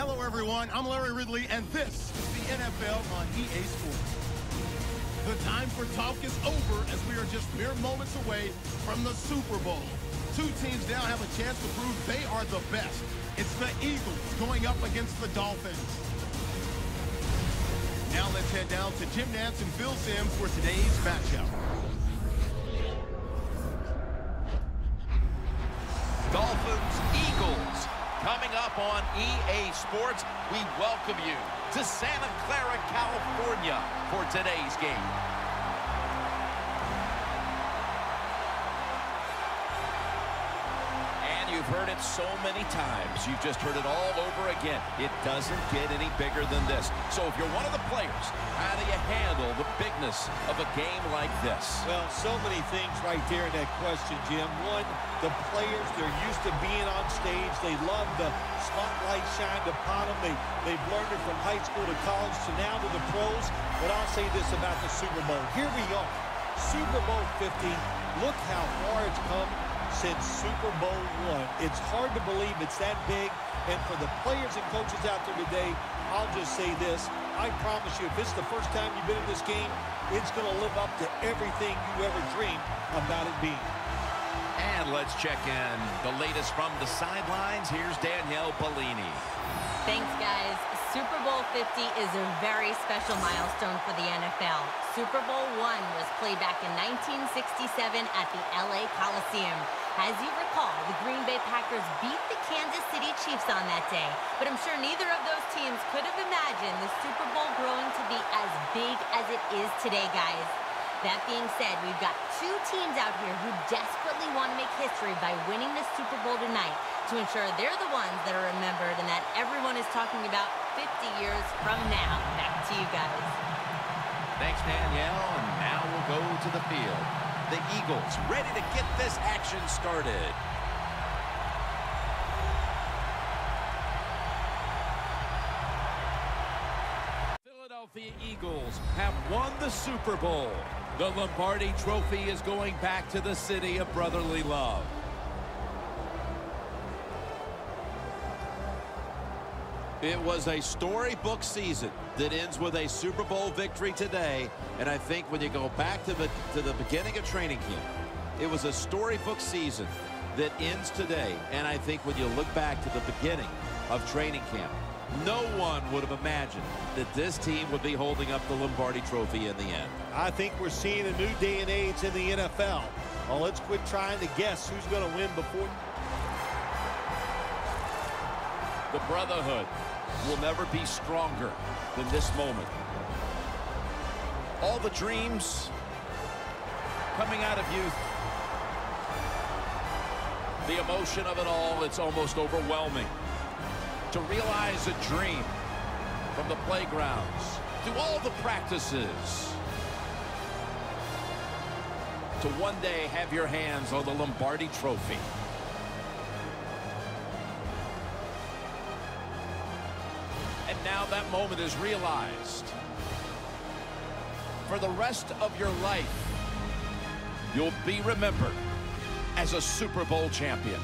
Hello, everyone. I'm Larry Ridley, and this is the NFL on EA Sports. The time for talk is over as we are just mere moments away from the Super Bowl. Two teams now have a chance to prove they are the best. It's the Eagles going up against the Dolphins. Now let's head down to Jim Nantz and Phil Simms for today's matchup. Dolphins, Eagles. Coming up on EA Sports, we welcome you to Santa Clara, California for today's game. And you've heard it so many times. You've just heard it all over again. It doesn't get any bigger than this. So if you're one of the players, how do you handle the bigness of a game like this? Well, so many things right there in that question, Jim. One, the players, they're used to being on stage. They love the spotlight shined upon them. They've learned it from high school to college to now to the pros. But I'll say this about the Super Bowl. Here we are, Super Bowl 50. Look how far it's come since Super Bowl I. It's hard to believe it's that big. And for the players and coaches out there today, I'll just say this. I promise you, if it's the first time you've been in this game, it's going to live up to everything you ever dreamed about it being. And let's check in the latest from the sidelines. Here's Danielle Bellini. Thanks, guys. Super Bowl 50 is a very special milestone for the NFL. Super Bowl I was played back in 1967 at the LA Coliseum. As you recall, the Green Bay Packers beat the Kansas City Chiefs on that day. But I'm sure neither of those teams could have imagined the Super Bowl growing to be as big as it is today, guys. That being said, we've got two teams out here who desperately want to make history by winning the Super Bowl tonight to ensure they're the ones that are remembered and that everyone is talking about 50 years from now. Back to you guys. Thanks, Danielle. And now we'll go to the field. The Eagles ready to get this action started. Philadelphia Eagles have won the Super Bowl. The Lombardi Trophy is going back to the city of brotherly love. It was a storybook season that ends with a Super Bowl victory today. And I think when you go back to the beginning of training camp, it was a storybook season that ends today. And I think when you look back to the beginning of training camp, no one would have imagined that this team would be holding up the Lombardi Trophy in the end. I think we're seeing a new day and age in the NFL. Well, let's quit trying to guess who's going to win before. The brotherhood will never be stronger than this moment. All the dreams coming out of youth. The emotion of it all, it's almost overwhelming. To realize a dream from the playgrounds, to all the practices, to one day have your hands on the Lombardi Trophy. And now that moment is realized. For the rest of your life, you'll be remembered as a Super Bowl champion.